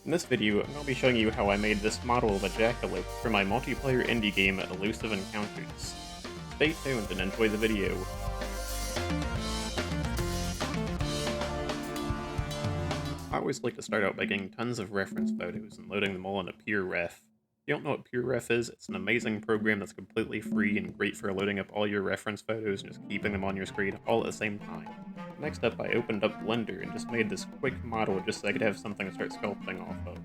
In this video, I'm going to be showing you how I made this model of a jackalope for my multiplayer indie game Elusive Encounters. Stay tuned and enjoy the video. I always like to start out by getting tons of reference photos and loading them all into PureRef. If you don't know what PureRef is, it's an amazing program that's completely free and great for loading up all your reference photos and just keeping them on your screen all at the same time. Next up, I opened up Blender and just made this quick model just so I could have something to start sculpting off of.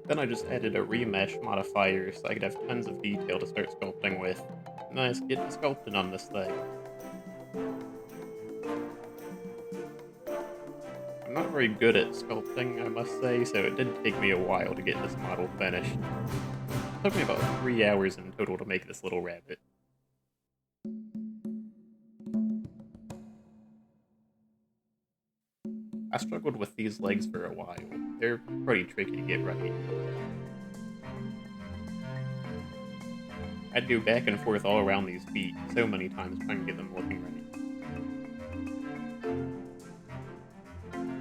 Then I just added a remesh modifier so I could have tons of detail to start sculpting with. And then I just get to sculpting on this thing. I'm not very good at sculpting, I must say, so it did take me a while to get this model finished. It took me about 3 hours in total to make this little rabbit. I struggled with these legs for a while. They're pretty tricky to get right. I'd go back and forth all around these feet so many times trying to get them looking right.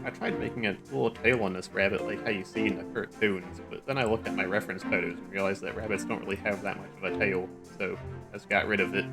I tried making a little tail on this rabbit like how you see in the cartoons, but then I looked at my reference photos and realized that rabbits don't really have that much of a tail, so I just got rid of it.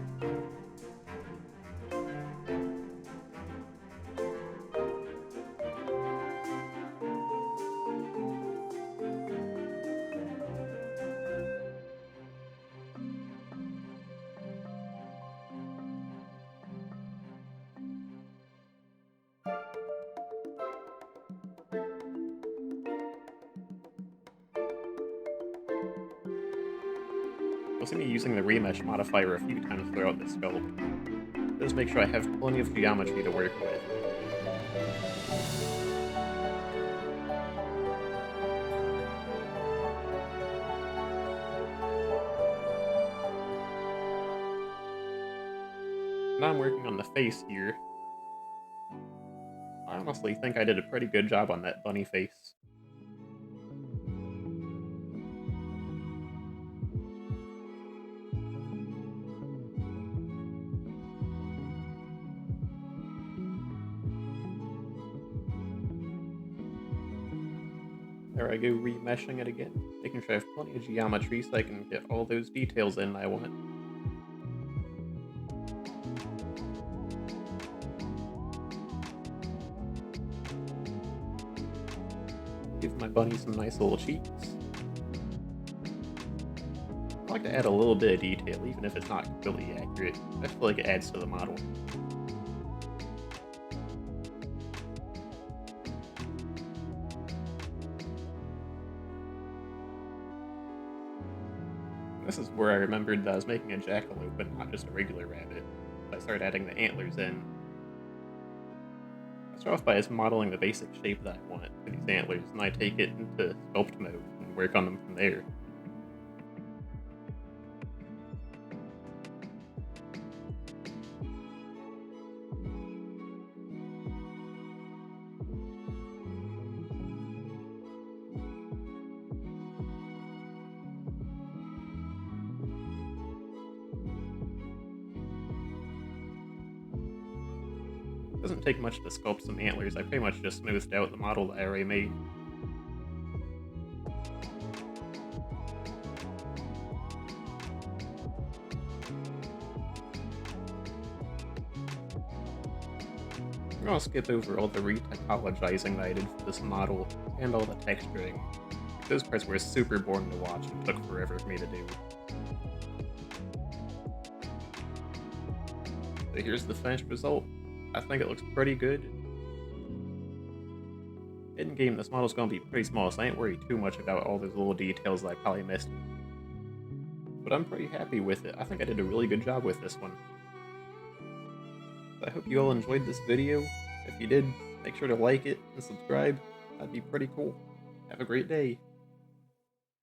You'll see me using the remesh modifier a few times throughout the sculpt. Just make sure I have plenty of geometry to work with. Now I'm working on the face here. I honestly think I did a pretty good job on that bunny face. There I go, remeshing it again, making sure I have plenty of geometry so I can get all those details in I want. Give my bunny some nice little cheeks. I like to add a little bit of detail, even if it's not completely accurate. I feel like it adds to the model. This is where I remembered that I was making a jackalope and not just a regular rabbit. I started adding the antlers in. I start off by just modeling the basic shape that I want for these antlers, and I take it into sculpt mode and work on them from there. It doesn't take much to sculpt some antlers, I pretty much just smoothed out the model that I already made. I'm gonna skip over all the retypologizing that I did for this model, and all the texturing. Those parts were super boring to watch and took forever for me to do. So here's the finished result. I think it looks pretty good. In-game, this model's gonna be pretty small, so I ain't worried too much about all those little details that I probably missed. But I'm pretty happy with it. I think I did a really good job with this one. I hope you all enjoyed this video. If you did, make sure to like it and subscribe. That'd be pretty cool. Have a great day.